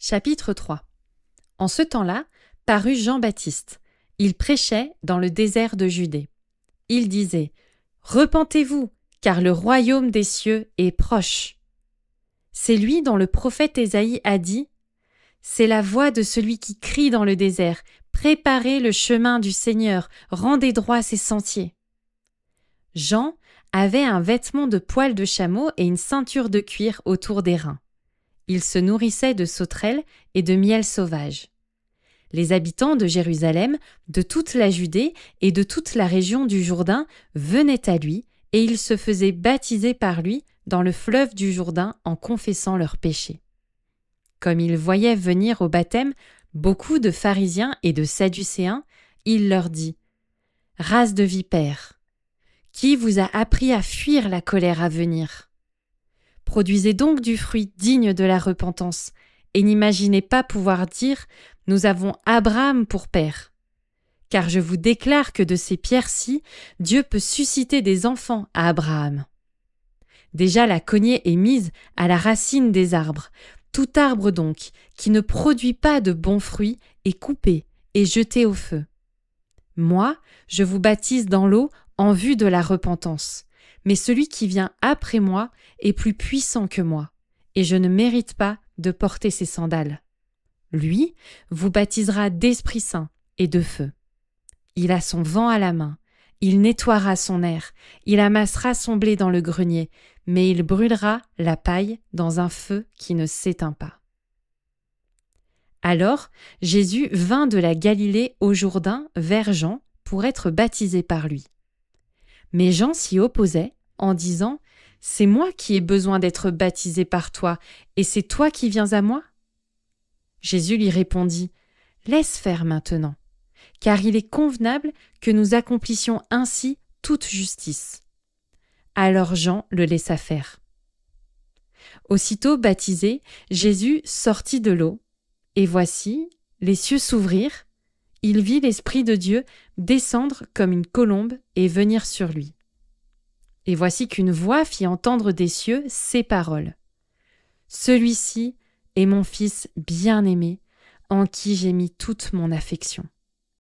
Chapitre 3. En ce temps-là, parut Jean-Baptiste. Il prêchait dans le désert de Judée. Il disait « Repentez-vous, car le royaume des cieux est proche. » C'est lui dont le prophète Ésaïe a dit « C'est la voix de celui qui crie dans le désert, préparez le chemin du Seigneur, rendez droit ses sentiers. » Jean avait un vêtement de poil de chameau et une ceinture de cuir autour des reins. Il se nourrissait de sauterelles et de miel sauvage. Les habitants de Jérusalem, de toute la Judée et de toute la région du Jourdain venaient à lui et ils se faisaient baptiser par lui dans le fleuve du Jourdain en confessant leurs péchés. Comme il voyait venir au baptême beaucoup de pharisiens et de sadducéens, il leur dit « Race de vipères, qui vous a appris à fuir la colère à venir ? Produisez donc du fruit digne de la repentance, et n'imaginez pas pouvoir dire « Nous avons Abraham pour père ». Car je vous déclare que de ces pierres-ci, Dieu peut susciter des enfants à Abraham. Déjà la cognée est mise à la racine des arbres. Tout arbre donc, qui ne produit pas de bons fruits, est coupé et jeté au feu. Moi, je vous baptise dans l'eau en vue de la repentance. Mais celui qui vient après moi est plus puissant que moi, et je ne mérite pas de porter ses sandales. Lui vous baptisera d'Esprit Saint et de feu. Il a son vent à la main, il nettoiera son aire, il amassera son blé dans le grenier, mais il brûlera la paille dans un feu qui ne s'éteint pas. Alors Jésus vint de la Galilée au Jourdain vers Jean pour être baptisé par lui. Mais Jean s'y opposait en disant « C'est moi qui ai besoin d'être baptisé par toi, et c'est toi qui viens à moi ?» Jésus lui répondit « Laisse faire maintenant, car il est convenable que nous accomplissions ainsi toute justice. » Alors Jean le laissa faire. Aussitôt baptisé, Jésus sortit de l'eau, et voici, les cieux s'ouvrirent, il vit l'Esprit de Dieu descendre comme une colombe et venir sur lui. Et voici qu'une voix fit entendre des cieux ces paroles. « Celui-ci est mon Fils bien-aimé, en qui j'ai mis toute mon affection. »